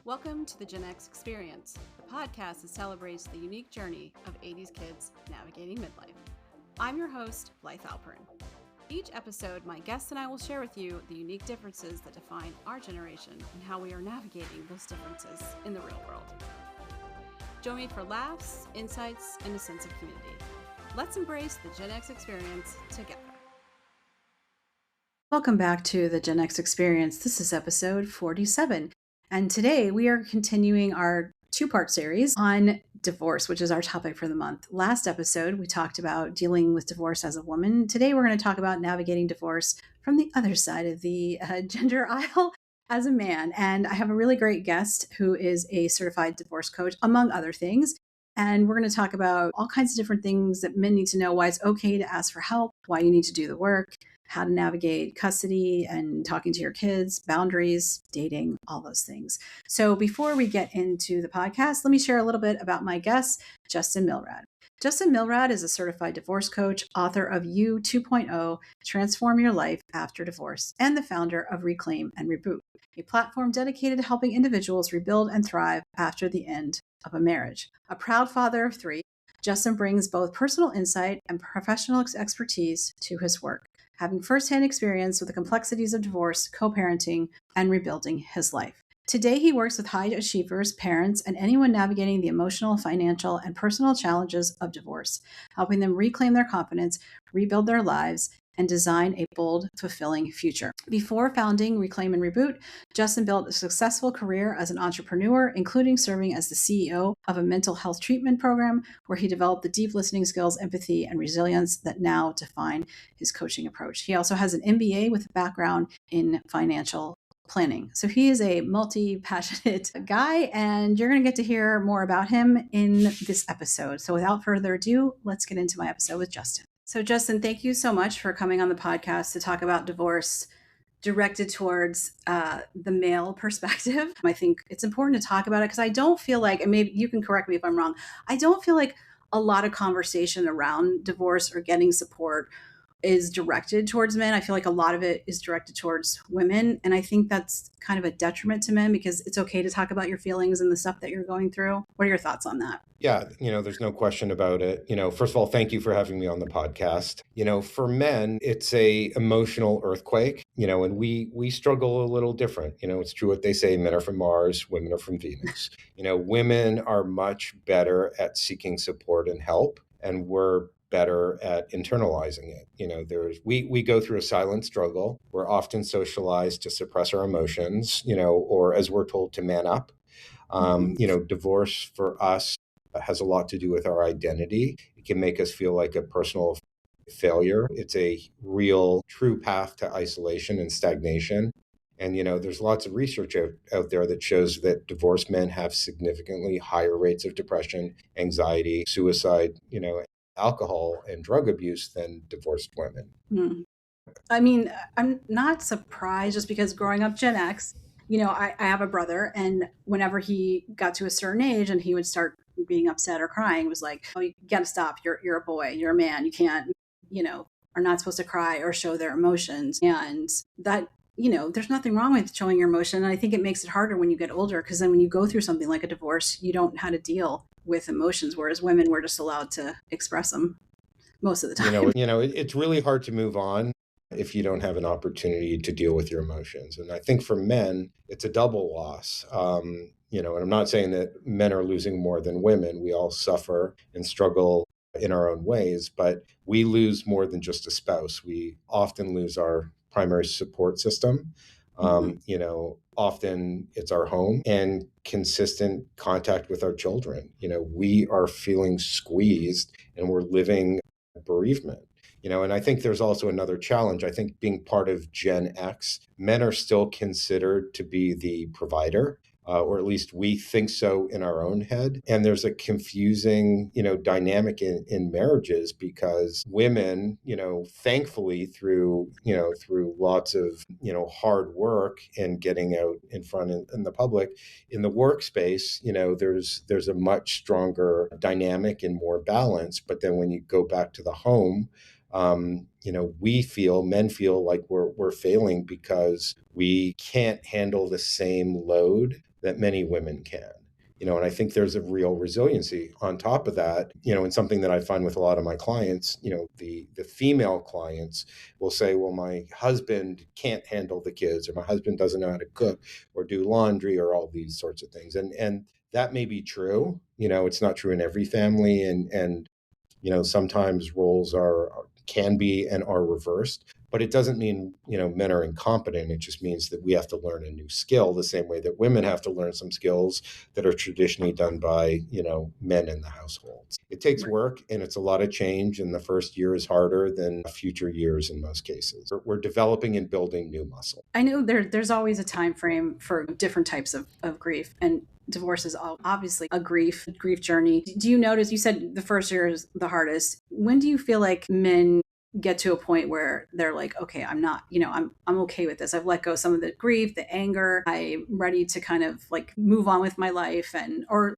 Welcome to the Gen X Experience, the podcast that celebrates the unique journey of 80s kids navigating midlife. I'm your host, Blythe Alperin. Each episode, my guests and I will share with you the unique differences that define our generation and how we are navigating those differences in the real world. Join me for laughs, insights, and a sense of community. Let's embrace the Gen X Experience together. Welcome back to the Gen X Experience. This is episode 47. And today we are continuing our two-part series on divorce, which is our topic for the month. Last episode, we talked about dealing with divorce as a woman. Today, we're going to talk about navigating divorce from the other side of the gender aisle as a man. And I have a really great guest who is a certified divorce coach, among other things. And we're going to talk about all kinds of different things that men need to know, why it's okay to ask for help, why you need to do the work, how to navigate custody and talking to your kids, boundaries, dating, all those things. So before we get into the podcast, let me share a little bit about my guest, Justin Milrad. Justin Milrad is a certified divorce coach, author of You 2.0, Transform Your Life After Divorce, and the founder of Reclaim and Reboot, a platform dedicated to helping individuals rebuild and thrive after the end of a marriage. A proud father of three, Justin brings both personal insight and professional expertise to his work, having firsthand experience with the complexities of divorce, co-parenting, and rebuilding his life. Today, he works with high achievers, parents, and anyone navigating the emotional, financial, and personal challenges of divorce, helping them reclaim their confidence, rebuild their lives, and design a bold, fulfilling future. Before founding Reclaim and Reboot, Justin built a successful career as an entrepreneur, including serving as the CEO of a mental health treatment program where he developed the deep listening skills, empathy, and resilience that now define his coaching approach. He also has an MBA with a background in financial planning. So he is a multi-passionate guy, and you're going to get to hear more about him in this episode. So without further ado, let's get into my episode with Justin. So Justin, thank you so much for coming on the podcast to talk about divorce directed towards the male perspective. I think it's important to talk about it because I don't feel like, and maybe you can correct me if I'm wrong, I don't feel like a lot of conversation around divorce or getting support is directed towards men. I feel like a lot of it is directed towards women. And I think that's kind of a detriment to men because it's okay to talk about your feelings and the stuff that you're going through. What are your thoughts on that? Yeah, there's no question about it. First of all, thank you for having me on the podcast. For men, it's a emotional earthquake, and we struggle a little different. It's true what they say, men are from Mars, women are from Venus. Women are much better at seeking support and help, and we're better at internalizing it. We go through a silent struggle. We're often socialized to suppress our emotions, or as we're told, to man up. Divorce for us has a lot to do with our identity. It can make us feel like a personal failure. It's a real, true path to isolation and stagnation. And, there's lots of research out there that shows that divorced men have significantly higher rates of depression, anxiety, suicide, alcohol and drug abuse than divorced women. I mean, I'm not surprised just because growing up Gen X, I have a brother, and whenever he got to a certain age and he would start being upset or crying, it was like, oh, you got to stop. You're a boy. You're a man. You can't, are not supposed to cry or show their emotions. And that, there's nothing wrong with showing your emotion. And I think it makes it harder when you get older because then when you go through something like a divorce, you don't know how to deal with emotions, whereas women were just allowed to express them most of the time. It's really hard to move on if you don't have an opportunity to deal with your emotions. And I think for men, it's a double loss. And I'm not saying that men are losing more than women. We all suffer and struggle in our own ways, but we lose more than just a spouse. We often lose our primary support system. Often it's our home and consistent contact with our children. We are feeling squeezed and we're living bereavement. And I think there's also another challenge. I think being part of Gen X, men are still considered to be the provider, or at least we think so in our own head. And there's a confusing, dynamic in marriages because women, thankfully through lots of, hard work and getting out in front in the public, in the workspace, there's a much stronger dynamic and more balance. But then when you go back to the home, Men feel like we're failing because we can't handle the same load that many women can. And I think there's a real resiliency on top of that, and something that I find with a lot of my clients, the female clients will say, well, my husband can't handle the kids, or my husband doesn't know how to cook or do laundry or all these sorts of things. And that may be true. It's not true in every family. And sometimes roles can be and are reversed, but it doesn't mean, men are incompetent. It just means that we have to learn a new skill the same way that women have to learn some skills that are traditionally done by, men in the households. It takes work and it's a lot of change. And the first year is harder than future years in most cases. We're developing and building new muscle. I know there's always a time frame for different types of grief, and divorce is obviously a grief journey. Do you notice, you said the first year is the hardest. When do you feel like men get to a point where they're like, okay, I'm not, I'm okay with this. I've let go of some of the grief, the anger. I'm ready to kind of like move on with my life or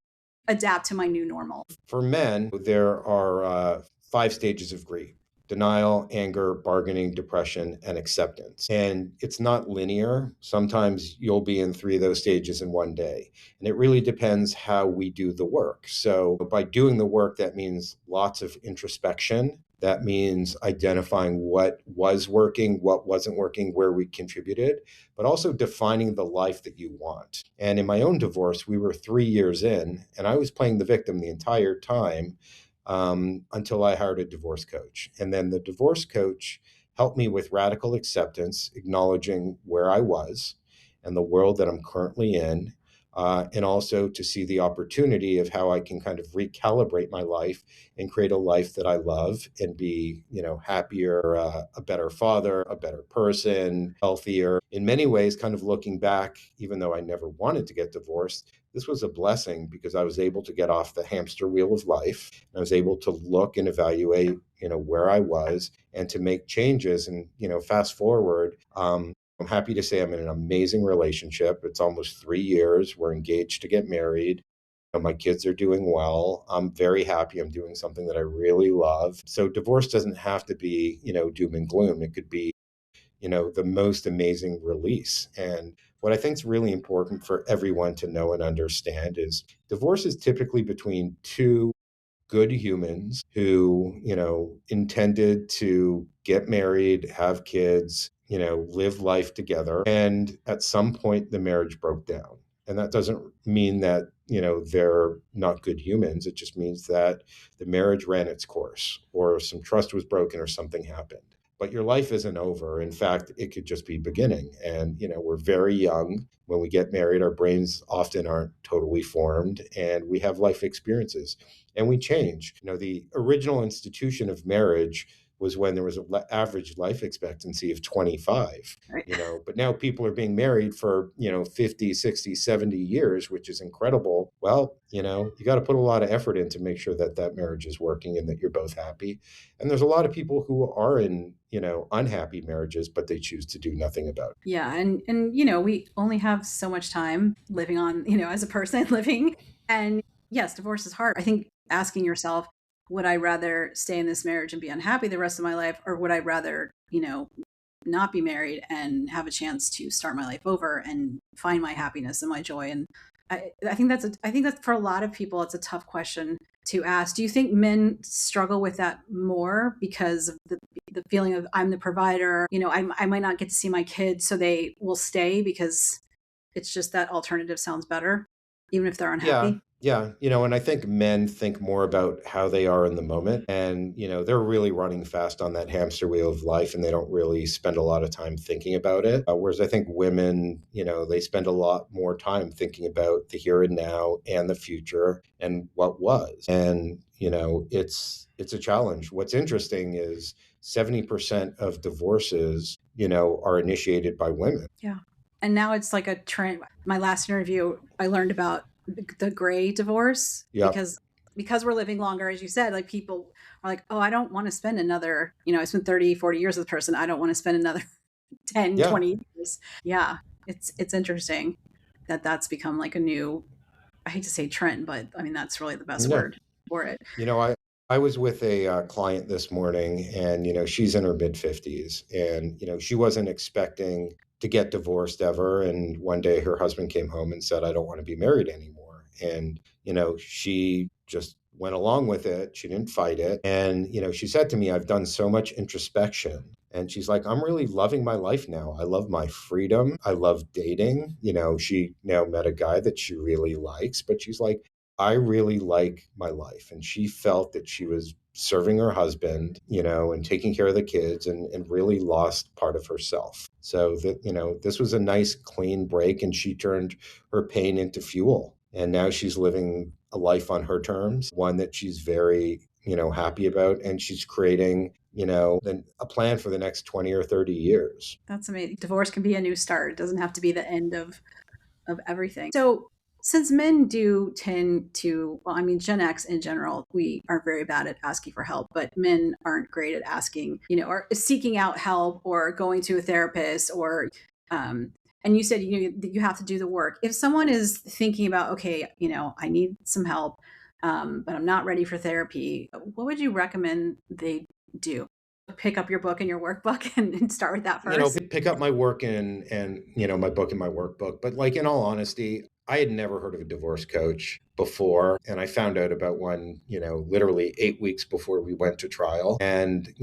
adapt to my new normal. For men, there are 5 stages of grief: denial, anger, bargaining, depression, and acceptance. And it's not linear. Sometimes you'll be in 3 of those stages in one day. And it really depends how we do the work. So by doing the work, that means lots of introspection. That means identifying what was working, what wasn't working, where we contributed, but also defining the life that you want. And in my own divorce, we were 3 years in, and I was playing the victim the entire time, until I hired a divorce coach. And then the divorce coach helped me with radical acceptance, acknowledging where I was and the world that I'm currently in, and also to see the opportunity of how I can kind of recalibrate my life and create a life that I love and be, happier, a better father, a better person, healthier. In many ways, kind of looking back, even though I never wanted to get divorced, this was a blessing because I was able to get off the hamster wheel of life. I was able to look and evaluate, where I was and to make changes. And, fast forward, I'm happy to say I'm in an amazing relationship. It's almost 3 years. We're engaged to get married. My kids are doing well. I'm very happy. I'm doing something that I really love. So divorce doesn't have to be, doom and gloom. It could be, the most amazing release. And what I think is really important for everyone to know and understand is divorce is typically between two good humans who, intended to get married, have kids, live life together. And at some point, the marriage broke down. And that doesn't mean that, they're not good humans. It just means that the marriage ran its course, or some trust was broken, or something happened. But your life isn't over. In fact, it could just be beginning. And, we're very young. When we get married, our brains often aren't totally formed, and we have life experiences and we change. The original institution of marriage was when there was an average life expectancy of 25, Right. but now people are being married for, 50, 60, 70 years, which is incredible. Well, you got to put a lot of effort in to make sure that that marriage is working and that you're both happy. And there's a lot of people who are in, unhappy marriages, but they choose to do nothing about it. Yeah, and we only have so much time living on, as a person living. And yes, divorce is hard. I think asking yourself, would I rather stay in this marriage and be unhappy the rest of my life, or would I rather, not be married and have a chance to start my life over and find my happiness and my joy? And I think that for a lot of people it's a tough question to ask. Do you think men struggle with that more because of the feeling of I'm the provider, I might not get to see my kids, so they will stay because it's just that alternative sounds better, even if they're Yeah. unhappy? Yeah. And I think men think more about how they are in the moment. And, they're really running fast on that hamster wheel of life, and they don't really spend a lot of time thinking about it. Whereas I think women, they spend a lot more time thinking about the here and now and the future and what was. And, it's a challenge. What's interesting is 70% of divorces, are initiated by women. Yeah. And now it's like a trend. My last interview, I learned about the gray divorce Yeah. because we're living longer, as you said, like people are like, oh, I don't want to spend another, I spent 30, 40 years with a person. I don't want to spend another 10, Yeah. 20 years. Yeah. It's interesting that that's become like a new, I hate to say trend, but I mean, that's really the best No. word for it. You know, I I was with a client this morning, and she's in her mid 50s, and she wasn't expecting to get divorced ever. And one day, her husband came home and said, "I don't want to be married anymore." And she just went along with it. She didn't fight it. And she said to me, "I've done so much introspection." And she's like, "I'm really loving my life now. I love my freedom. I love dating." She now met a guy that she really likes, but she's like, "I really like my life." And she felt that she was serving her husband, and taking care of the kids, and really lost part of herself. So that, this was a nice clean break, and she turned her pain into fuel. And now she's living a life on her terms, one that she's very, happy about. And she's creating, a plan for the next 20 or 30 years. That's amazing. Divorce can be a new start. It doesn't have to be the end of everything. So since men do tend to, well, I mean, Gen X in general, we are very bad at asking for help, but men aren't great at asking, or seeking out help or going to a therapist or, um, and you said you have to do the work. If someone is thinking about, okay, I need some help, but I'm not ready for therapy, what would you recommend they do? Pick up your book and your workbook and start with that first? Pick up my work and my book and my workbook. But like, in all honesty, I had never heard of a divorce coach before, and I found out about one, literally 8 weeks before we went to trial. And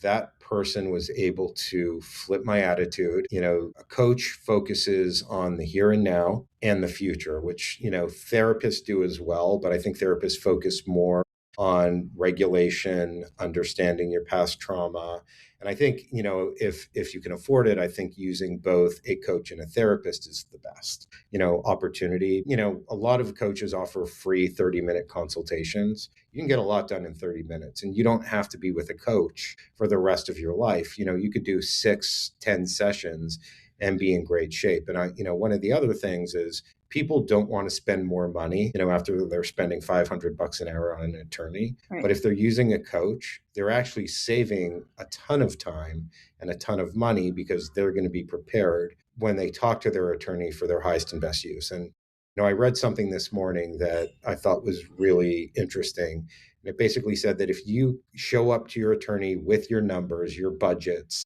that person was able to flip my attitude. A coach focuses on the here and now and the future, which therapists do as well, but I think therapists focus more on regulation, understanding your past trauma. And I think, if you can afford it, I think using both a coach and a therapist is the best, opportunity. A lot of coaches offer free 30-minute consultations. You can get a lot done in 30 minutes, and you don't have to be with a coach for the rest of your life. You could do 6, 10 sessions and be in great shape. And one of the other things is, people don't want to spend more money, after they're spending $500 an hour on an attorney. Right. But if they're using a coach, they're actually saving a ton of time and a ton of money, because they're going to be prepared when they talk to their attorney for their highest and best use. And I read something this morning that I thought was really interesting. And it basically said that if you show up to your attorney with your numbers, your budgets,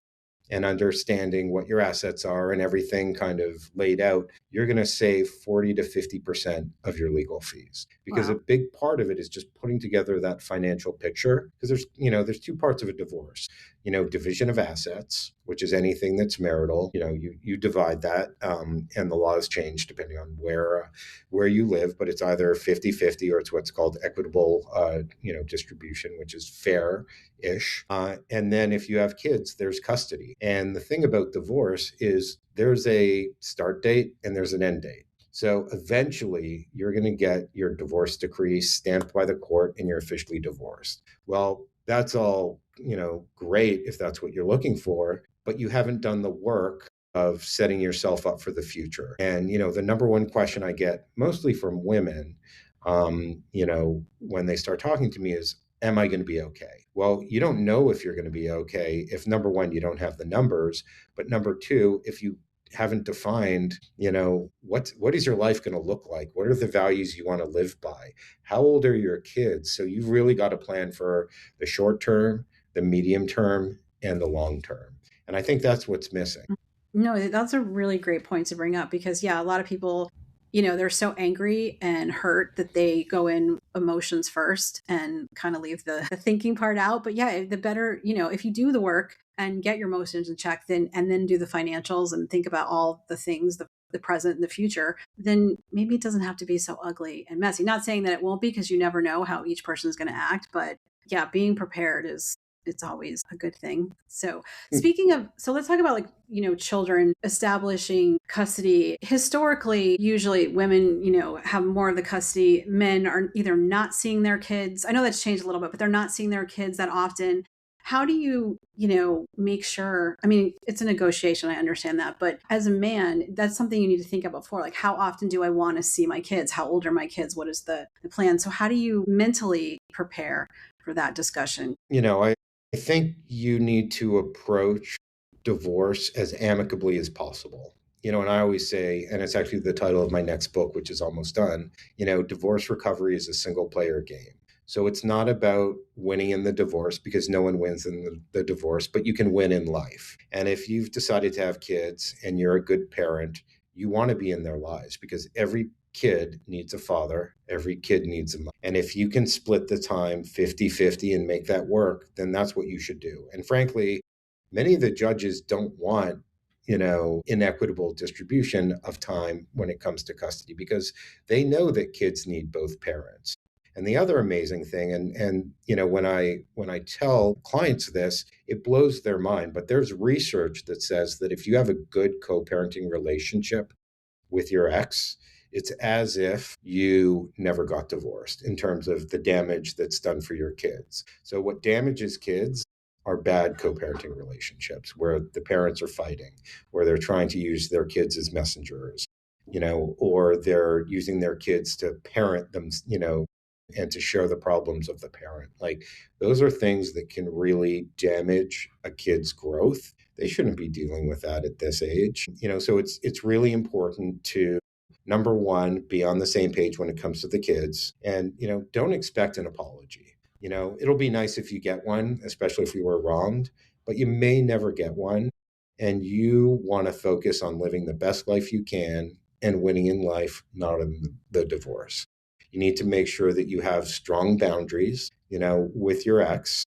and understanding what your assets are and everything kind of laid out, you're going to save 40 to 50% of your legal fees. Because a Wow. big part of it is just putting together that financial picture. Because there's two parts of a divorce, division of assets, which is anything that's marital. You divide that, and the laws change depending on where you live, but it's either 50-50, or it's what's called equitable, distribution, which is fair-ish. And then if you have kids, there's custody. And the thing about divorce is, there's a start date and there's an end date. So eventually you're going to get your divorce decree stamped by the court, and you're officially divorced. Well, that's all, great if that's what you're looking for, but you haven't done the work of setting yourself up for the future. And, the number one question I get mostly from women, when they start talking to me is, am I going to be okay? Well, you don't know if you're going to be okay if, number one, you don't have the numbers, but number two, if you haven't defined, what is your life going to look like? What are the values you want to live by? How old are your kids? So you've really got to plan for the short term, the medium term, and the long term. And I think that's what's missing. No, that's a really great point to bring up because, yeah, a lot of people, they're so angry and hurt that they go in emotions first and kind of leave the thinking part out. But yeah, the better, if you do the work and get your emotions in check, then do the financials and think about all the things, the present and the future, then maybe it doesn't have to be so ugly and messy. Not saying that it won't be, because you never know how each person is going to act, but yeah, being prepared it's always a good thing. So speaking of, so let's talk about, like, children establishing custody. Historically, usually women, have more of the custody. Men are either not seeing their kids. I know that's changed a little bit, but they're not seeing their kids that often. How do you, make sure? I mean, it's a negotiation. I understand that. But as a man, that's something you need to think about before. Like, how often do I want to see my kids? How old are my kids? What is the plan? So how do you mentally prepare for that discussion? I think you need to approach divorce as amicably as possible. And I always say, and it's actually the title of my next book, which is almost done, divorce recovery is a single player game. So it's not about winning in the divorce, because no one wins in the divorce, but you can win in life. And if you've decided to have kids and you're a good parent, you want to be in their lives, because every kid needs a father, every kid needs a mother. And if you can split the time 50-50 and make that work, then that's what you should do. And frankly, many of the judges don't want, inequitable distribution of time when it comes to custody, because they know that kids need both parents. And the other amazing thing, when I tell clients this, it blows their mind. But there's research that says that if you have a good co-parenting relationship with your ex, it's as if you never got divorced in terms of the damage that's done for your kids. So, what damages kids are bad co parenting relationships where the parents are fighting, where they're trying to use their kids as messengers, or they're using their kids to parent them, and to share the problems of the parent. Like, those are things that can really damage a kid's growth. They shouldn't be dealing with that at this age. So it's really important to, number one, be on the same page when it comes to the kids, and don't expect an apology. It'll be nice if you get one, especially if you were wronged, but you may never get one. And you want to focus on living the best life you can and winning in life, not in the divorce. You need to make sure that you have strong boundaries, with your ex.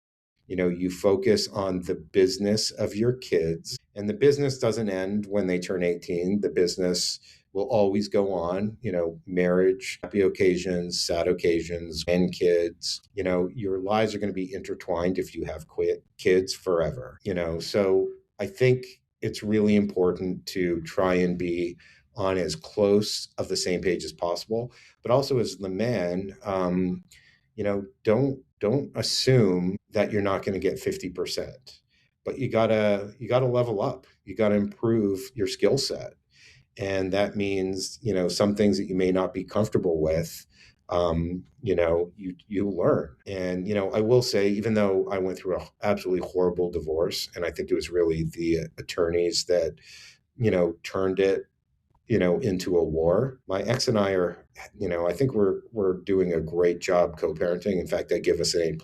You focus on the business of your kids, and the business doesn't end when they turn 18. The business will always go on, marriage, happy occasions, sad occasions, and kids. Your lives are going to be intertwined if you have kids forever. So I think it's really important to try and be on as close of the same page as possible, but also as the man, don't assume that you're not going to get 50%, but you gotta level up. You got to improve your skill set. And that means, some things that you may not be comfortable with, you learn. And, I will say, even though I went through an absolutely horrible divorce, and I think it was really the attorneys that, turned it, into a war. My ex and I are, I think we're doing a great job co-parenting. In fact, I give us an A+,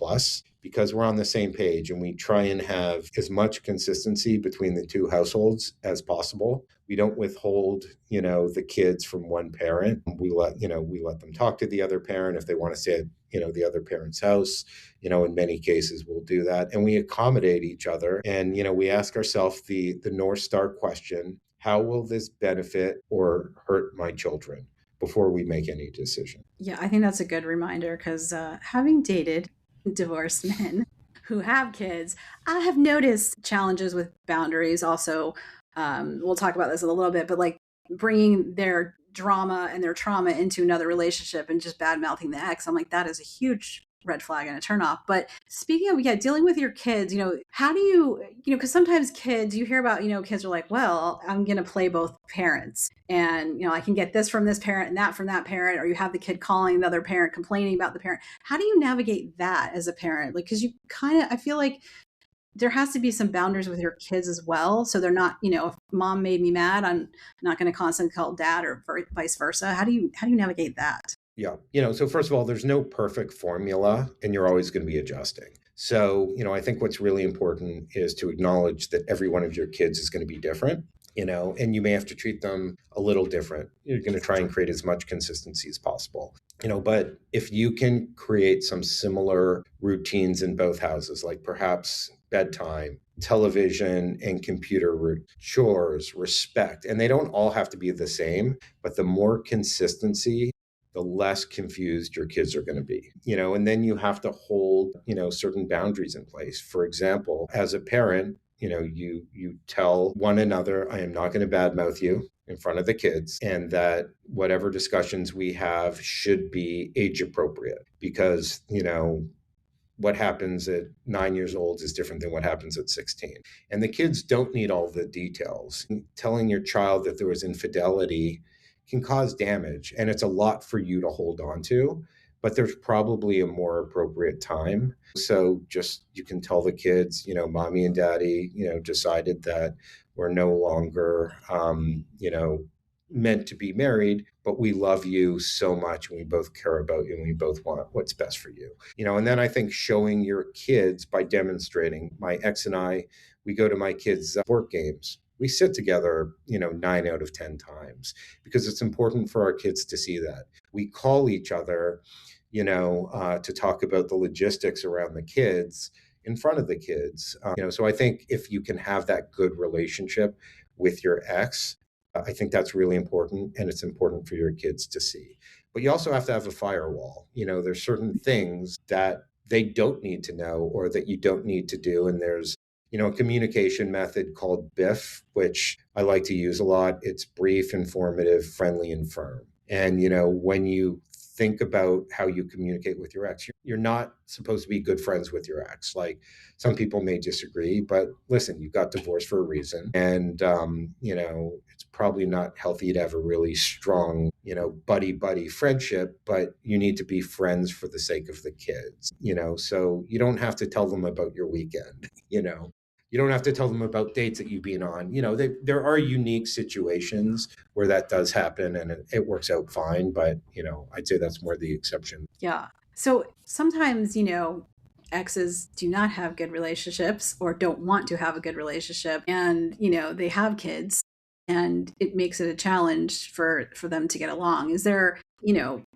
because we're on the same page, and we try and have as much consistency between the two households as possible. We don't withhold, the kids from one parent. We let them talk to the other parent if they want to stay at, the other parent's house. In many cases we'll do that, and we accommodate each other. And, we ask ourselves the North Star question: how will this benefit or hurt my children, before we make any decision? Yeah, I think that's a good reminder because having dated divorced men who have kids, I have noticed challenges with boundaries. Also, we'll talk about this in a little bit, but like bringing their drama and their trauma into another relationship and just bad mouthing the ex, I'm like, that is a huge red flag and a turn off. But speaking of, yeah, dealing with your kids, how do because sometimes kids, you hear about, kids are like, well, I'm going to play both parents, and, I can get this from this parent and that from that parent, or you have the kid calling the other parent, complaining about the parent. How do you navigate that as a parent? Like, because I feel like there has to be some boundaries with your kids as well. So they're not, if mom made me mad, I'm not going to constantly call dad, or vice versa. How do you navigate that? Yeah. So first of all, there's no perfect formula, and you're always going to be adjusting. So, I think what's really important is to acknowledge that every one of your kids is going to be different, and you may have to treat them a little different. You're going to try and create as much consistency as possible. But if you can create some similar routines in both houses, like perhaps bedtime, television and computer chores, respect, and they don't all have to be the same, but the more consistency, the less confused your kids are going to be. And then you have to hold, certain boundaries in place. For example, as a parent, you tell one another, I am not going to badmouth you in front of the kids, and that whatever discussions we have should be age appropriate, because, what happens at 9 years old is different than what happens at 16. And the kids don't need all the details. Telling your child that there was infidelity can cause damage, and it's a lot for you to hold on to, but there's probably a more appropriate time. So just, you can tell the kids, mommy and daddy, decided that we're no longer, meant to be married, but we love you so much and we both care about you and we both want what's best for you. And then I think showing your kids by demonstrating. My ex and I, we go to my kids' work games. We sit together, 9 out of 10 times because it's important for our kids to see that. We call each other, to talk about the logistics around the kids in front of the kids. So I think if you can have that good relationship with your ex, I think that's really important, and it's important for your kids to see. But you also have to have a firewall. There's certain things that they don't need to know or that you don't need to do. And there's, a communication method called BIF, which I like to use a lot. It's brief, informative, friendly, and firm. And, when you think about how you communicate with your ex, you're not supposed to be good friends with your ex. Like, some people may disagree, but listen, you got divorced for a reason. And, it's probably not healthy to have a really strong, buddy friendship, but you need to be friends for the sake of the kids, so you don't have to tell them about your weekend, you don't have to tell them about dates that you've been on. There are unique situations where that does happen and it works out fine, but, I'd say that's more the exception. Yeah. So sometimes, exes do not have good relationships or don't want to have a good relationship, and, they have kids, and it makes it a challenge for them to get along. Is there,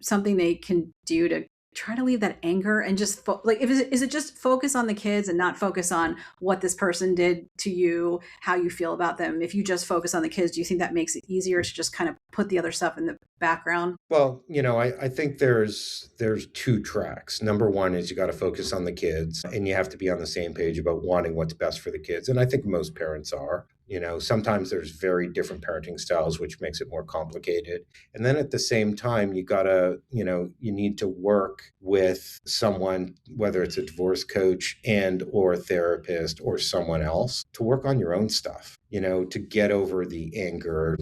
something they can do to try to leave that anger and just like, is it just focus on the kids and not focus on what this person did to you, how you feel about them? If you just focus on the kids, do you think that makes it easier to just kind of put the other stuff in the background? Well, I think there's two tracks. Number one is you got to focus on the kids and you have to be on the same page about wanting what's best for the kids. And I think most parents are. Sometimes there's very different parenting styles, which makes it more complicated. And then at the same time, you need to work with someone, whether it's a divorce coach and or a therapist or someone else, to work on your own stuff, to get over the anger,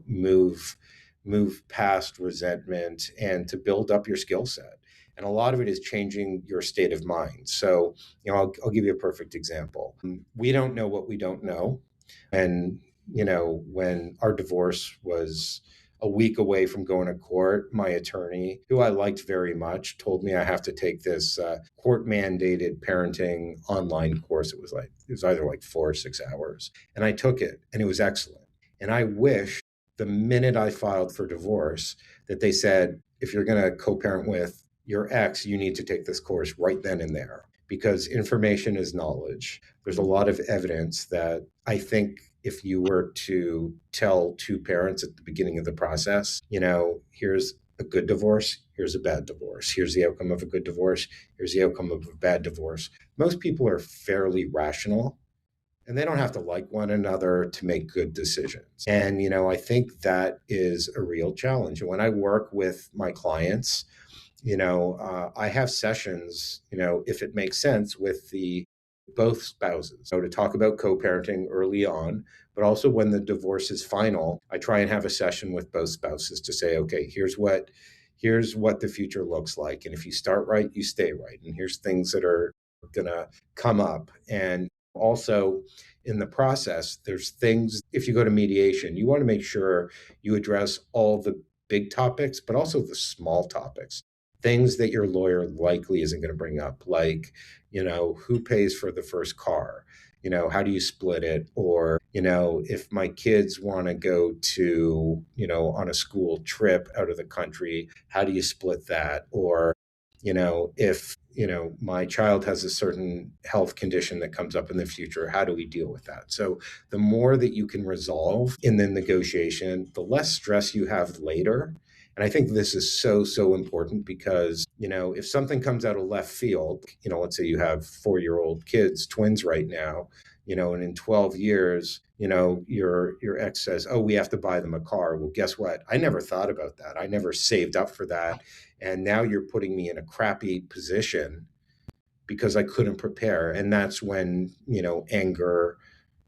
move past resentment and to build up your skill set. And a lot of it is changing your state of mind. So, I'll give you a perfect example. We don't know what we don't know. And, when our divorce was a week away from going to court, my attorney, who I liked very much, told me I have to take this court mandated parenting online course. It was either like 4 or 6 hours. And I took it and it was excellent. And I wish the minute I filed for divorce that they said, if you're going to co-parent with your ex, you need to take this course right then and there, because information is knowledge. There's a lot of evidence that I think if you were to tell two parents at the beginning of the process, here's a good divorce, here's a bad divorce, here's the outcome of a good divorce, here's the outcome of a bad divorce, most people are fairly rational and they don't have to like one another to make good decisions. And, I think that is a real challenge. And when I work with my clients, I have sessions, if it makes sense, with the both spouses. So to talk about co-parenting early on, but also when the divorce is final, I try and have a session with both spouses to say, okay, here's what the future looks like. And if you start right, you stay right. And here's things that are going to come up. And also in the process, there's things, if you go to mediation, you want to make sure you address all the big topics, but also the small topics, things that your lawyer likely isn't going to bring up, like, who pays for the first car? How do you split it? Or, if my kids want to go to, on a school trip out of the country, how do you split that? Or, if, my child has a certain health condition that comes up in the future, how do we deal with that? So the more that you can resolve in the negotiation, the less stress you have later. And I think this is so, so important because, if something comes out of left field, let's say you have 4-year-old kids, twins right now, and in 12 years, your ex says, oh, we have to buy them a car. Well, guess what? I never thought about that. I never saved up for that. And now you're putting me in a crappy position because I couldn't prepare. And that's when, anger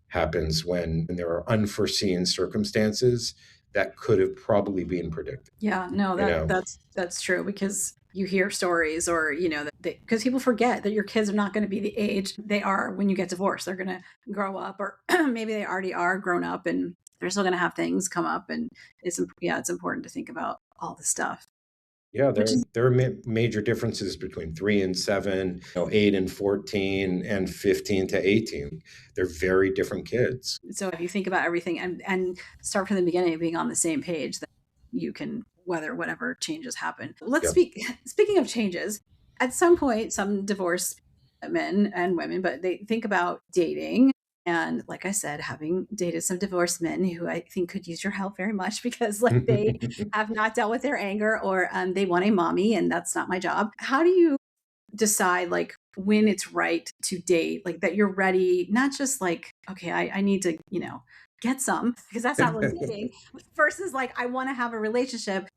happens, when there are unforeseen circumstances that could have probably been predicted. Yeah, no, You know, that's true, because you hear stories, or that because people forget that your kids are not going to be the age they are when you get divorced. They're going to grow up, or maybe they already are grown up and they're still going to have things come up, and it's important to think about all the stuff, Yeah, which is there are major differences between 3 and 7, 8 and 14, and 15 to 18. They're very different kids. so if you think about everything and start from the beginning, being on the same page, then you can weather whatever changes happen. Let's Yeah. speaking of changes, at some point, some divorced men and women, but they think about dating. And like I said, having dated some divorced men who I think could use your help very much because like they have not dealt with their anger, or they want a mommy, and that's not my job. How do you decide like when it's right to date, like that you're ready, not just like, okay, I need to, get some, because that's not really dating, versus like, I want to have a relationship,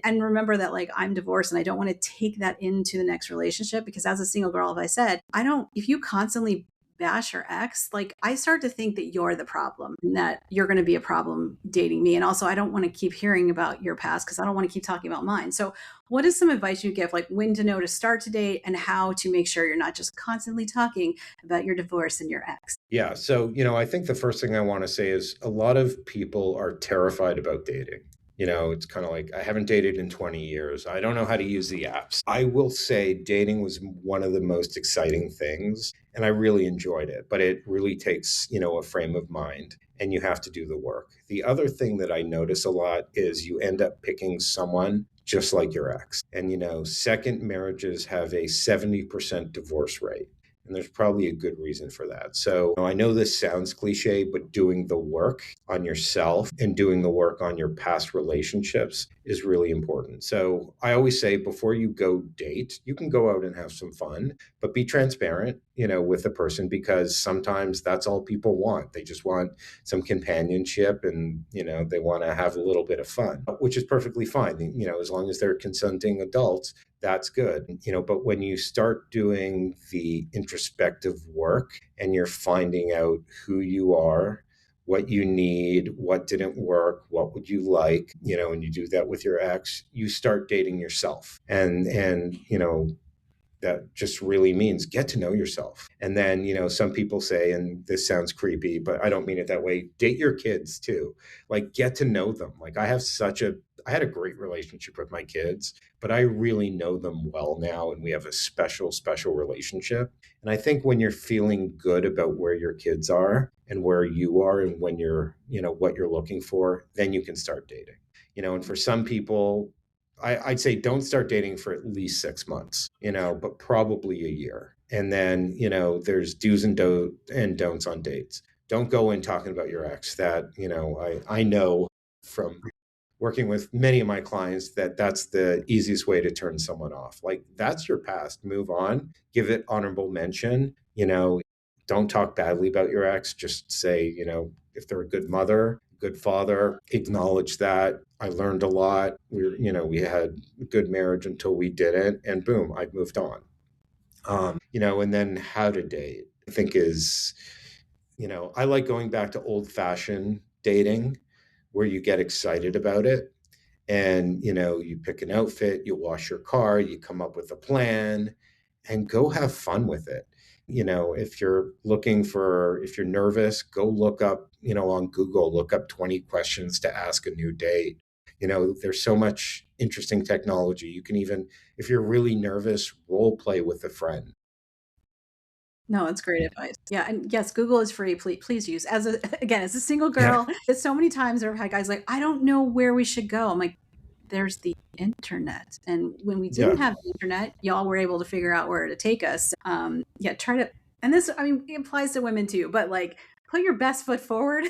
and remember that like I'm divorced and I don't want to take that into the next relationship, because as a single girl, as I said, I don't, if you constantly bash your ex, like I start to think that you're the problem and that you're going to be a problem dating me. And also, I don't want to keep hearing about your past because I don't want to keep talking about mine. So, what is some advice you give, like when to know to start to date and how to make sure you're not just constantly talking about your divorce and your ex? Yeah. So, I think the first thing I want to say is a lot of people are terrified about dating. It's kind of like, I haven't dated in 20 years. I don't know how to use the apps. I will say dating was one of the most exciting things, and I really enjoyed it, but it really takes, a frame of mind, and you have to do the work. The other thing that I notice a lot is you end up picking someone just like your ex. And, second marriages have a 70% divorce rate. And there's probably a good reason for that. So I know this sounds cliche, but doing the work on yourself and doing the work on your past relationships is really important. So I always say before you go date, you can go out and have some fun, but be transparent, with the person, because sometimes that's all people want. They just want some companionship, and, they want to have a little bit of fun, which is perfectly fine. As long as they're consenting adults, that's good. But when you start doing the introspective work and you're finding out who you are, what you need, what didn't work, what would you like, and you do that with your ex, you start dating yourself. And that just really means get to know yourself. And then, some people say, and this sounds creepy, but I don't mean it that way, date your kids too. Like, get to know them. Like, I had a great relationship with my kids, but I really know them well now. And we have a special, special relationship. And I think when you're feeling good about where your kids are and where you are and when you're, what you're looking for, then you can start dating. And for some people, I'd say don't start dating for at least 6 months, but probably a year. And then, there's do's and don'ts on dates. Don't go in talking about your ex. That, I know from working with many of my clients that that's the easiest way to turn someone off. Like, that's your past. Move on, give it honorable mention. Don't talk badly about your ex. Just say, if they're a good mother, good father, acknowledge that. I learned a lot. We had a good marriage until we didn't, and boom, I've moved on. And then how to date, I think is, I like going back to old fashioned dating where you get excited about it. And, you pick an outfit, you wash your car, you come up with a plan, and go have fun with it. If you're nervous, go look up, on Google, look up 20 questions to ask a new date. There's so much interesting technology. You can even, if you're really nervous, role play with a friend. No, it's great advice. Yeah, and yes, Google is free. Please use. As a again, as a single Yeah. girl, it's so many times I've had guys like, I don't know where we should go. I'm like, there's the internet. And when we didn't Yeah. have the internet, y'all were able to figure out where to take us. Yeah, try to, and this, I mean, it applies to women too, but like, put your best foot forward.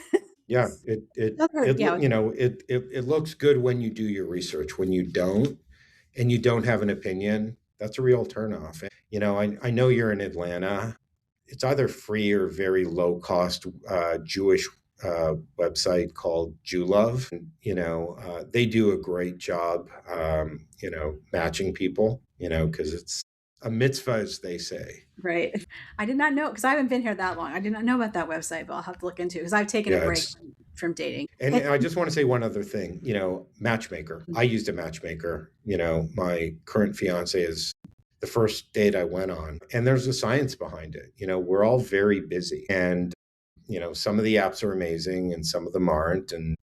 Yeah. It, Doesn't hurt. it, Yeah, it looks good when you do your research. When you don't, and you don't have an opinion, that's a real turnoff. I know you're in Atlanta. It's either free or very low cost Jewish website called Love. They do a great job, matching people, because it's a mitzvah, as they say. right. I did not know, because I haven't been here that long. I did not know about that website, but I'll have to look into it because I've taken a Yeah, break it's from dating. and I just want to say one other thing. Matchmaker. I used a matchmaker. My current fiance is the first date I went on, and there's a science behind it. We're all very busy, and some of the apps are amazing and some of them aren't. And,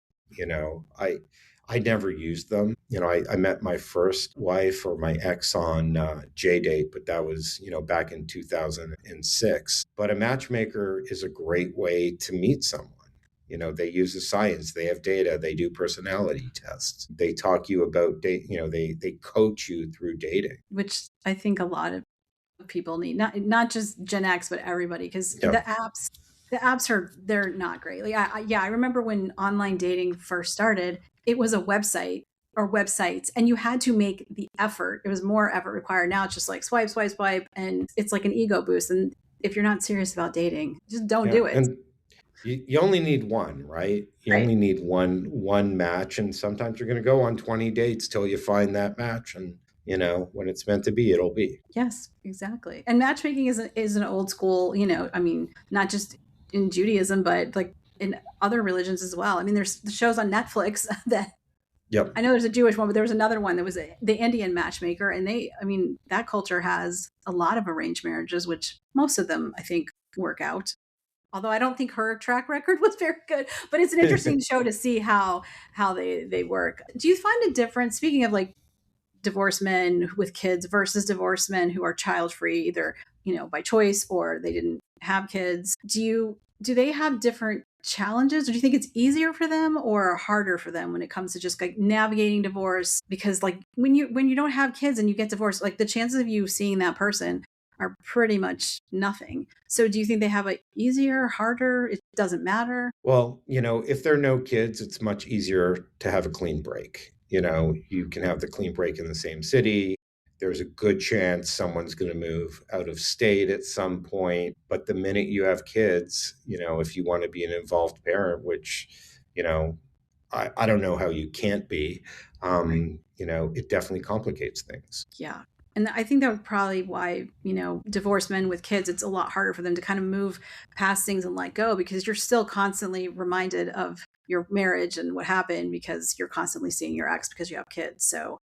I never used them. I met my first wife or my ex on JDate, but that was, back in 2006. But a matchmaker is a great way to meet someone. They use the science, they have data, they do personality tests, they talk you about date, they coach you through dating. which I think a lot of people need, not just Gen X, but everybody, because Yeah. the apps they're not great. Like I remember when online dating first started, it was a website or websites, and you had to make the effort. It was more effort required. Now it's just like swipe, swipe, swipe, and it's like an ego boost. And if you're not serious about dating, just don't Yeah. do it. And you only need one, right? You Right. only need one match, and sometimes you're going to go on 20 dates till you find that match, and when it's meant to be, it'll be. Yes, exactly. And matchmaking is an old school, I mean, not just in Judaism, but like in other religions as well. I mean, there's the shows on Netflix that Yep. I know there's a Jewish one, but there was another one that was the Indian matchmaker. And I mean, that culture has a lot of arranged marriages, which most of them, I think, work out. Although I don't think her track record was very good, but it's an interesting show to see how they work. Do you find a difference? Speaking of like divorced men with kids versus divorced men who are child free, either by choice or they didn't have kids, do they have different challenges, or do you think it's easier for them or harder for them when it comes to just like navigating divorce? Because like when you don't have kids and you get divorced, like the chances of you seeing that person are pretty much nothing. So do you think they have a easier, harder? It doesn't matter. Well, if there are no kids, it's much easier to have a clean break. You can have the clean break in the same city. There's a good chance someone's going to move out of state at some point. But the minute you have kids, if you want to be an involved parent, which, I don't know how you can't be, it definitely complicates things. Yeah. And I think that was probably why, divorced men with kids, it's a lot harder for them to kind of move past things and let go, because you're still constantly reminded of your marriage and what happened because you're constantly seeing your ex because you have kids. So,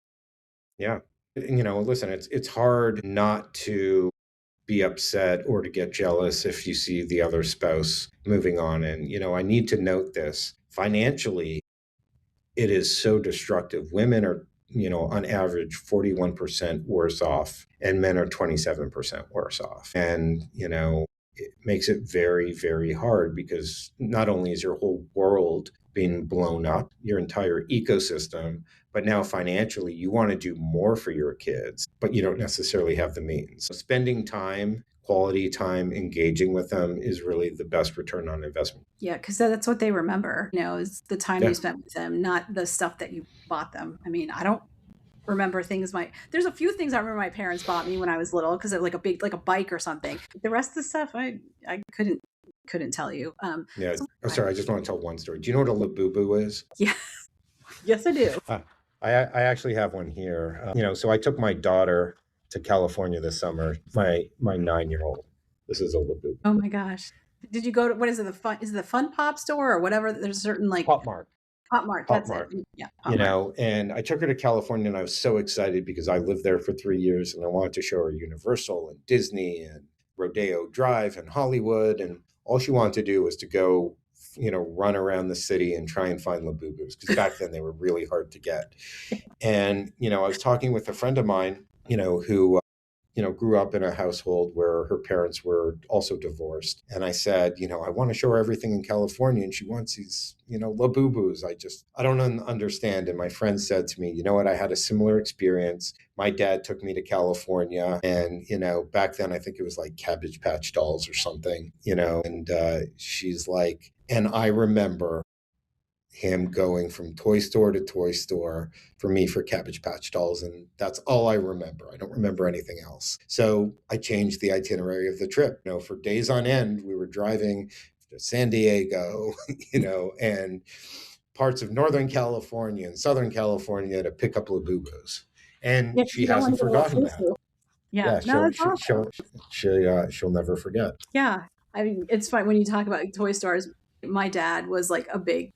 Yeah. Listen, it's hard not to be upset or to get jealous if you see the other spouse moving on. And, I need to note this financially, it is so destructive. Women are, on average, 41% worse off, and men are 27% worse off. And, it makes it very, very hard because not only is your whole world being blown up, your entire ecosystem, but now financially, you want to do more for your kids, but you don't necessarily have the means. So spending time, quality time, engaging with them is really the best return on investment. yeah, because that's what they remember, is the time you Yeah. spent with them, not the stuff that you bought them. I mean, I don't remember things there's a few things I remember my parents bought me when I was little because of like a bike or something. The rest of the stuff I couldn't tell you. Yeah. So Oh, sorry. I just want to tell one story. Do you know what a labubu is? yeah, yes I do. Uh, I actually have one here. So I took my daughter to California this summer. My 9-year-old. This is a labubu. Oh my gosh. Did you go to, what is it, the Fun Pop store or whatever? There's a certain like Pop Mart. Pop Mart. Pop That's it. Mart. Yeah, Pop Mart. And I took her to California, and I was so excited because I lived there for 3 years, and I wanted to show her Universal and Disney and Rodeo Drive and Hollywood. And all she wanted to do was to go, run around the city and try and find Labubus, because back then they were really hard to get. And, I was talking with a friend of mine, who grew up in a household where her parents were also divorced. And I said, I want to show her everything in California. And she wants these, Labubus. I don't understand. And my friend said to me, you know what? I had a similar experience. My dad took me to California, and, back then I think it was like Cabbage Patch Dolls or something, and she's like, and I remember him going from toy store to toy store for me for Cabbage Patch Dolls. And that's all I remember. I don't remember anything else. So I changed the itinerary of the trip. For days on end, we were driving to San Diego, and parts of Northern California and Southern California to pick up Labubus. And Yeah, she you don't want hasn't to go forgotten to that. school. Yeah. Yeah, No, that's awesome. she'll never forget. Yeah. I mean, it's fun when you talk about toy stores. My dad was like a big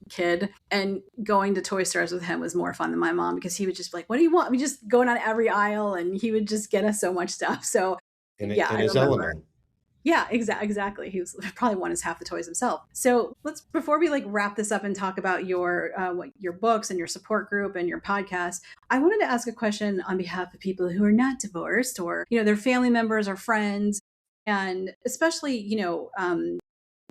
kid, and going to toy stores with him was more fun than my mom, because he would just be like, what do you want? We just going on every aisle, and he would just get us so much stuff. So In yeah, I his remember. element. Yeah, exactly. He was probably won his half the toys himself. So let's, before we like wrap this up and talk about your books and your support group and your podcast, I wanted to ask a question on behalf of people who are not divorced, or their family members or friends, and especially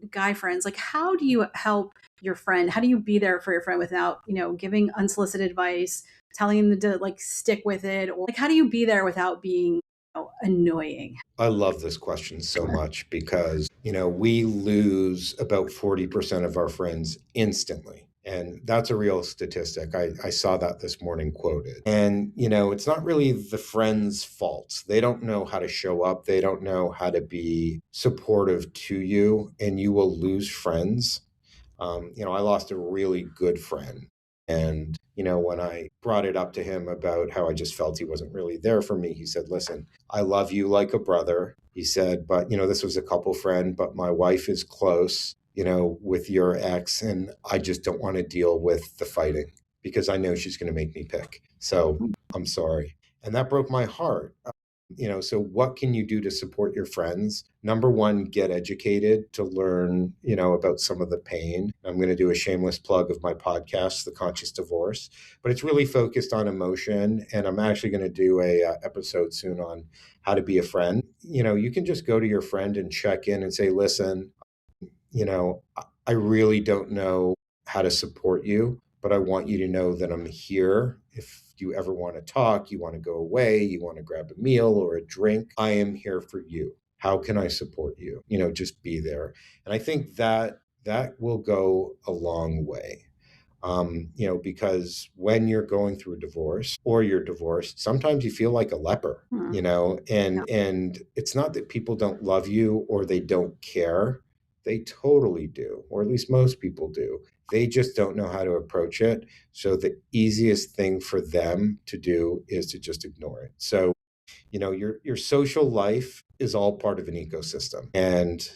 guy friends. Like, how do you help your friend? How do you be there for your friend without giving unsolicited advice, telling them to like stick with it, or like how do you be there without being annoying? I love this question so much because, we lose about 40% of our friends instantly. And that's a real statistic. I saw that this morning quoted. And, it's not really the friend's fault. They don't know how to show up, they don't know how to be supportive to you, and you will lose friends. I lost a really good friend. And, when I brought it up to him about how I just felt he wasn't really there for me, he said, listen, I love you like a brother. He said, but, this was a couple friend, but my wife is close, with your ex. And I just don't want to deal with the fighting because I know she's going to make me pick. So I'm sorry. And that broke my heart. So what can you do to support your friends? Number one, get educated to learn, about some of the pain. I'm going to do a shameless plug of my podcast, The Conscious Divorce, but it's really focused on emotion. And I'm actually going to do a episode soon on how to be a friend. You can just go to your friend and check in and say, listen, I really don't know how to support you, but I want you to know that I'm here. If you ever want to talk, you want to go away, you want to grab a meal or a drink, I am here for you. How can I support you? Just be there. And I think that will go a long way. Because when you're going through a divorce or you're divorced, sometimes you feel like a leper, Hmm. Yeah. and it's not that people don't love you or they don't care. They totally do, or at least most people do. They just don't know how to approach it. So the easiest thing for them to do is to just ignore it. So your social life is all part of an ecosystem, and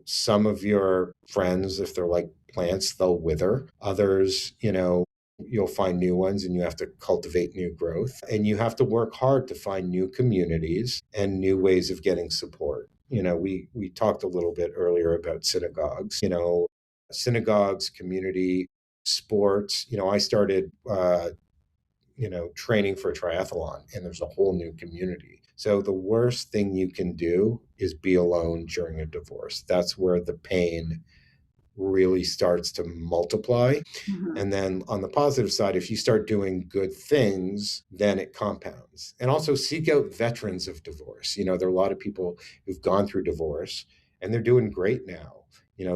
some of your friends, if they're like plants, they'll wither. Others, you'll find new ones, and you have to cultivate new growth, and you have to work hard to find new communities and new ways of getting support. We talked a little bit earlier about synagogues. Synagogues, community, sports. I started training for a triathlon, and there's a whole new community. So the worst thing you can do is be alone during a divorce. That's where the pain really starts to multiply. Mhm. And then on the positive side, if you start doing good things, then it compounds. And also seek out veterans of divorce. There are a lot of people who've gone through divorce and they're doing great now.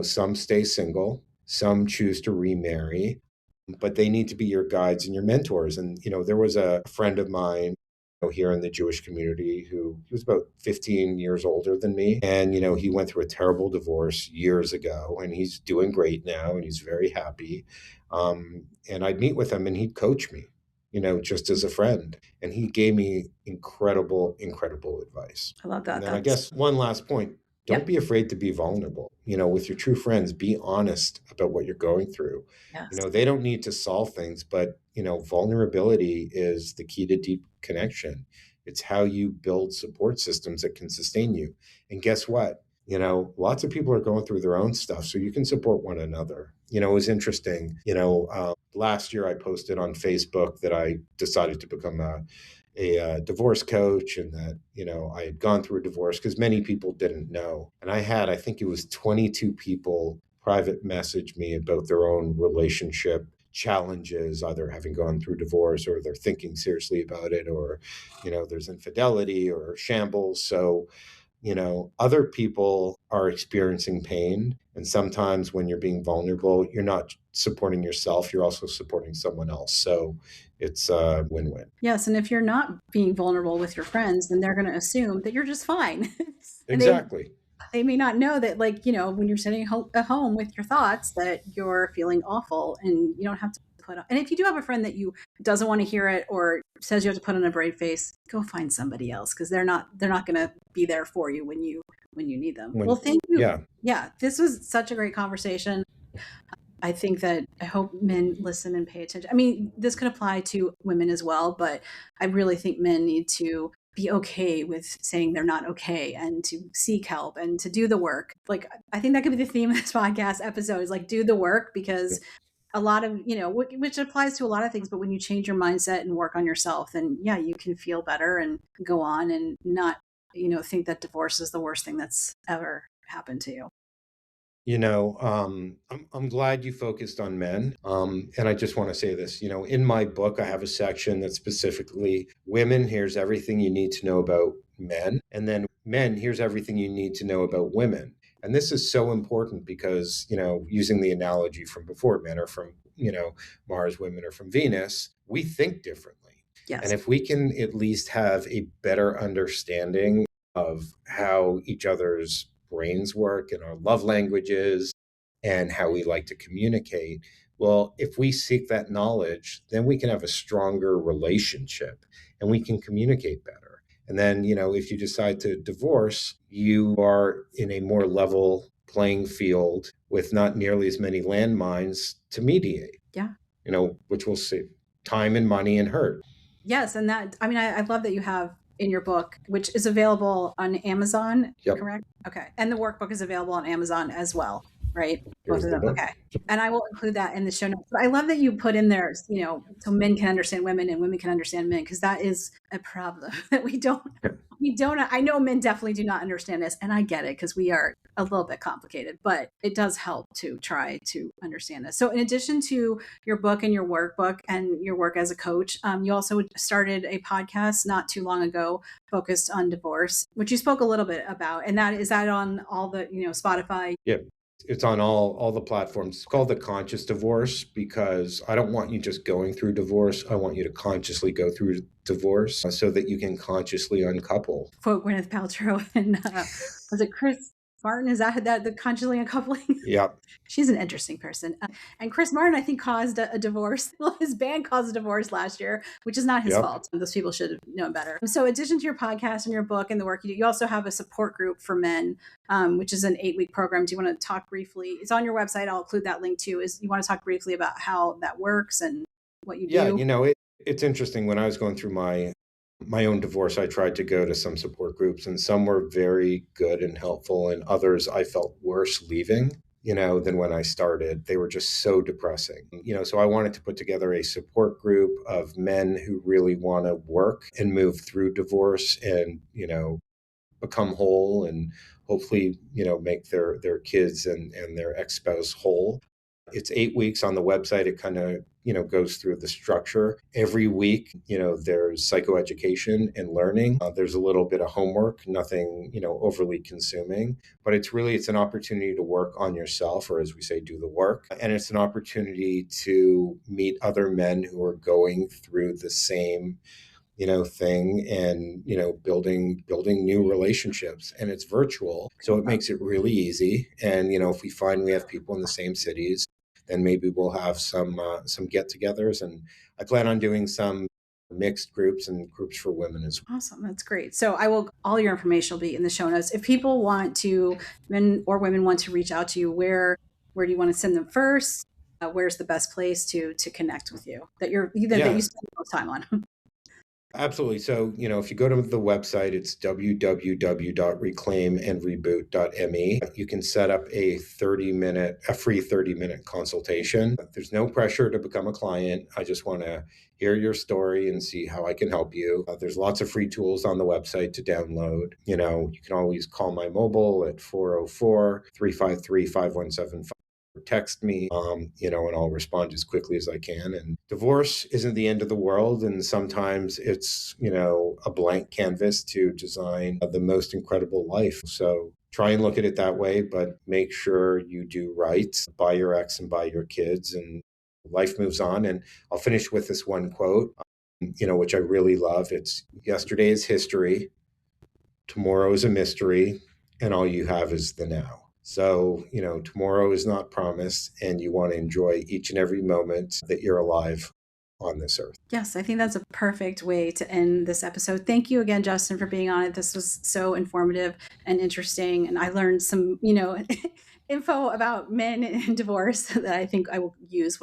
Some stay single, some choose to remarry, but they need to be your guides and your mentors. And, there was a friend of mine here in the Jewish community who he was about 15 years older than me. And, he went through a terrible divorce years ago, and he's doing great now and he's very happy. And I'd meet with him and he'd coach me, just as a friend. And he gave me incredible, incredible advice. I love And that. then I That's guess one last point, don't Yep. be afraid to be vulnerable. With your true friends, be honest about what you're going through. Yes. They don't need to solve things, but, vulnerability is the key to deep connection. It's how you build support systems that can sustain you. And guess what? Lots of people are going through their own stuff, so you can support one another. It was interesting. Last year I posted on Facebook that I decided to become a divorce coach, and that I had gone through a divorce, because many people didn't know. And I think it was 22 people private message me about their own relationship challenges, either having gone through divorce or they're thinking seriously about it, or there's infidelity or shambles. So other people are experiencing pain. And sometimes when you're being vulnerable, you're not supporting yourself, you're also supporting someone else. So it's a win-win. Yes, and if you're not being vulnerable with your friends, then they're going to assume that you're just fine. And Exactly. they may not know that, like, when you're sitting at home with your thoughts, that you're feeling awful, and you don't have to put on. And if you do have a friend that you doesn't want to hear it, or says you have to put on a brave face, go find somebody else, because they're not going to be there for you when you need them. Well, thank you. Yeah. Yeah, this was such a great conversation. I hope men listen and pay attention. I mean, this could apply to women as well, but I really think men need to be okay with saying they're not okay, and to seek help and to do the work. Like, I think that could be the theme of this podcast episode, is like, do the work, because a lot of, which applies to a lot of things, but when you change your mindset and work on yourself, then yeah, you can feel better and go on and not, think that divorce is the worst thing that's ever happened to you. I'm glad you focused on men. And I just want to say this, in my book, I have a section that's specifically women, here's everything you need to know about men. And then men, here's everything you need to know about women. And this is so important because, using the analogy from before, men are from, Mars, women are from Venus, we think differently. And Yes. if we can at least have a better understanding of how each other's brains work and our love languages and how we like to communicate. Well, if we seek that knowledge, then we can have a stronger relationship and we can communicate better. And then, if you decide to divorce, you are in a more level playing field with not nearly as many landmines to mediate, Yeah. which will save time and money and hurt. Yes. And that, I mean, I love that you have in your book, which is available on Amazon, Yep. correct? Okay. And the workbook is available on Amazon as well, right? Both Here's of the them. book. Okay. And I will include that in the show notes. But I love that you put in there, so men can understand women and women can understand men, because that is a problem that we don't, I know men definitely do not understand this, and I get it because we are a little bit complicated, but it does help to try to understand this. So in addition to your book and your workbook and your work as a coach, you also started a podcast not too long ago focused on divorce, which you spoke a little bit about. And is that on all the, Spotify? Yeah. It's on all the platforms. It's called The Conscious Divorce because I don't want you just going through divorce. I want you to consciously go through divorce so that you can consciously uncouple. Quote Gwyneth Paltrow and was it Chris Martin? Is that the consciously uncoupling? Yeah. She's an interesting person. And Chris Martin, I think, caused a divorce. Well, his band caused a divorce last year, which is not his Yep. fault. Those people should have known better. So in addition to your podcast and your book and the work you do, you also have a support group for men, which is an 8-week program. Do you want to talk briefly? It's on your website. I'll include that link too. You want to talk briefly about how that works and what you do? Yeah, it's interesting. When I was going through my own divorce, I tried to go to some support groups and some were very good and helpful and others I felt worse leaving, than when I started. They were just so depressing. So I wanted to put together a support group of men who really want to work and move through divorce and, become whole and hopefully, make their kids and their ex-spouse whole. It's 8 weeks on the website. It kind of, goes through the structure. Every week, there's psychoeducation and learning. There's a little bit of homework, nothing, overly consuming, but it's an opportunity to work on yourself, or as we say, do the work. And it's an opportunity to meet other men who are going through the same thing and building new relationships, and it's virtual, so it makes it really easy. And if we find we have people in the same cities, then maybe we'll have some get-togethers, and I plan on doing some mixed groups and groups for women as well. Awesome. That's great. So all your information will be in the show notes. If people want to, men or women want to reach out to you, where do you want to send them first? Where's the best place to connect with you that you spend the most time on? Absolutely. So, if you go to the website, it's www.reclaimandreboot.me. You can set up a free 30-minute consultation. There's no pressure to become a client. I just want to hear your story and see how I can help you. There's lots of free tools on the website to download. You can always call my mobile at 404-353-5175. Text me, and I'll respond as quickly as I can. And divorce isn't the end of the world. And sometimes it's, a blank canvas to design the most incredible life. So try and look at it that way, but make sure you do right by your ex and by your kids, and life moves on. And I'll finish with this one quote, which I really love. It's, yesterday is history, tomorrow is a mystery, and all you have is the now. So, tomorrow is not promised, and you want to enjoy each and every moment that you're alive on this earth. Yes, I think that's a perfect way to end this episode. Thank you again, Justin, for being on it. This was so informative and interesting. And I learned some, info about men and divorce that I think I will use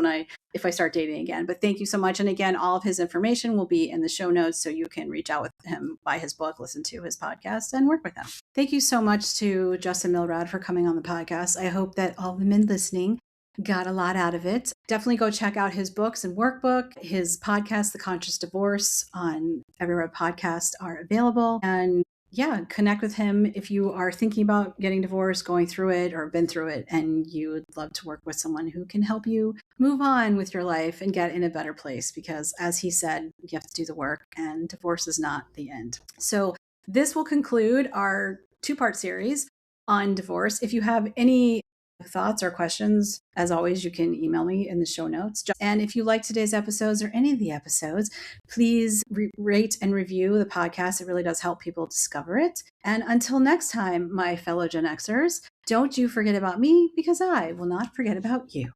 if I start dating again. But thank you so much. And again, all of his information will be in the show notes, so you can reach out with him, buy his book, listen to his podcast, and work with him. Thank you so much to Justin Milrad for coming on the podcast. I hope that all the men listening got a lot out of it. Definitely go check out his books and workbook. His podcast, The Conscious Divorce, on everywhere podcasts are available. And yeah, connect with him if you are thinking about getting divorced, going through it, or been through it, and you would love to work with someone who can help you move on with your life and get in a better place. Because as he said, you have to do the work, and divorce is not the end. So this will conclude our 2-part series on divorce. If you have any thoughts or questions, as always, you can email me in the show notes. And if you like today's episodes or any of the episodes, please rate and review the podcast. It really does help people discover it. And until next time, my fellow Gen Xers, don't you forget about me, because I will not forget about you.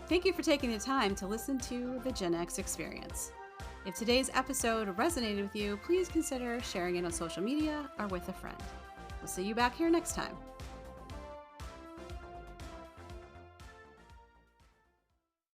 Thank you for taking the time to listen to the Gen X Experience. If today's episode resonated with you, please consider sharing it on social media or with a friend. We'll see you back here next time.